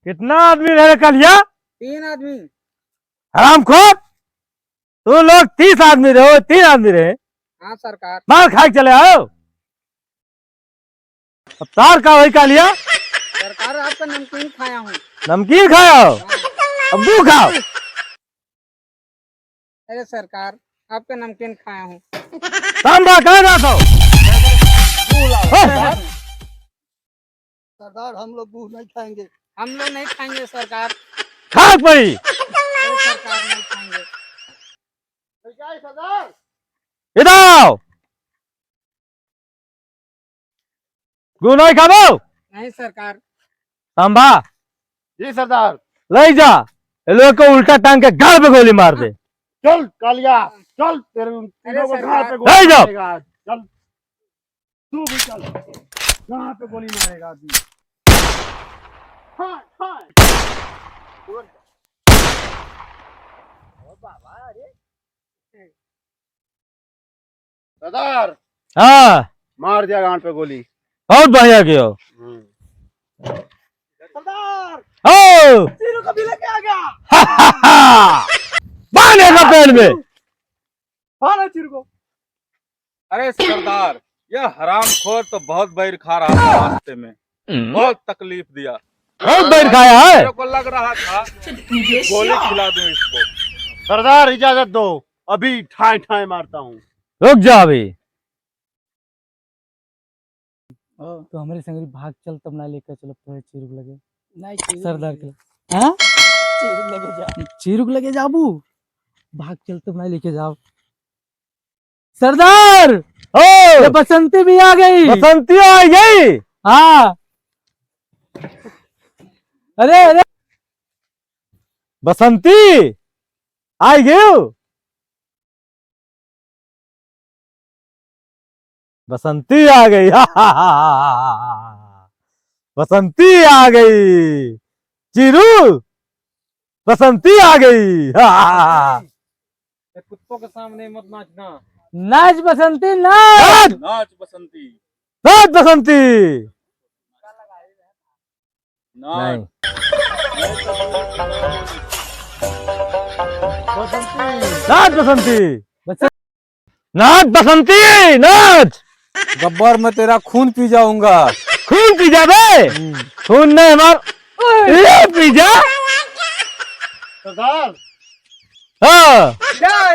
कितना आदमी रहे कलिया? 3 आदमी। हरामखोर, तू लोग 30 आदमी रहे, 3 आदमी रहे। हाँ सरकार। मार खा के चले आओ। अब तार का वही कलिया? सरकार आपका नमकीन खाया हूँ। नमकीन खाओ, अब तू खाओ। अरे सरकार आपका नमकीन खाया हूँ। सांबा कह रहा था। सरदार हम लोग दूध नहीं खाएंगे। हम लोग नहीं खाएंगे सरकार। खा पड़ी। अरे सरकार नहीं खाएंगे। सरदार इधर आओ। गु नहीं खाबो? नहीं सरकार। सांबा जी सरदार। ले जा, ये लोग को उल्टा टांग के गाल पे गोली मार दे। चल कालिया चल, तेरे तीनों को सरकार। घाट पे ले गोली जाओ। मारेगा। चल तू भी चल, कहाँ पे गोली मारेगा आदमी। हाँ हाँ सरदार हाँ, मार दिया गांड पे गोली। बहुत बढ़िया कियो। सरदार ओ तीनों को भी लेके आ गया। बांधेगा पेड़ में। हाँ ना चिर को। अरे सरदार, यह हरामखोर तो बहुत बैर खा रहा था रास्ते में, बहुत तकलीफ दिया। बहुत बैर खाया है। मेरे को लग रहा था गोली खिला दूं इसको। सरदार इजाजत दो, अभी ठाए ठाए मारता हूँ। रुक जा अभी। तो हमारे संग भाग चल, तब ना लेकर चलो, थोड़े चिरुक लगे। नहीं सरदार के हाँ चिरुक लगे जाबू, भाग चल तब ना लेके जाओ। सरदार ओ बसंती भी आ गई। बसंती आ गई। हाँ अरे अरे बसंती आई गई। बसंती आ गई। बसंती आ गई। चिरू बसंती आ गई। कुत्तों के सामने मत नाचना। नाच बसंती नाच। नाच बसंती, नाच बसंती। नाच। नाच बसंती, नाच बसंती, नाच। गब्बर मैं तेरा खून पी जाऊंगा। खून पी जा बे। खून नहीं हमार ये पी जा। सरदार हाँ जय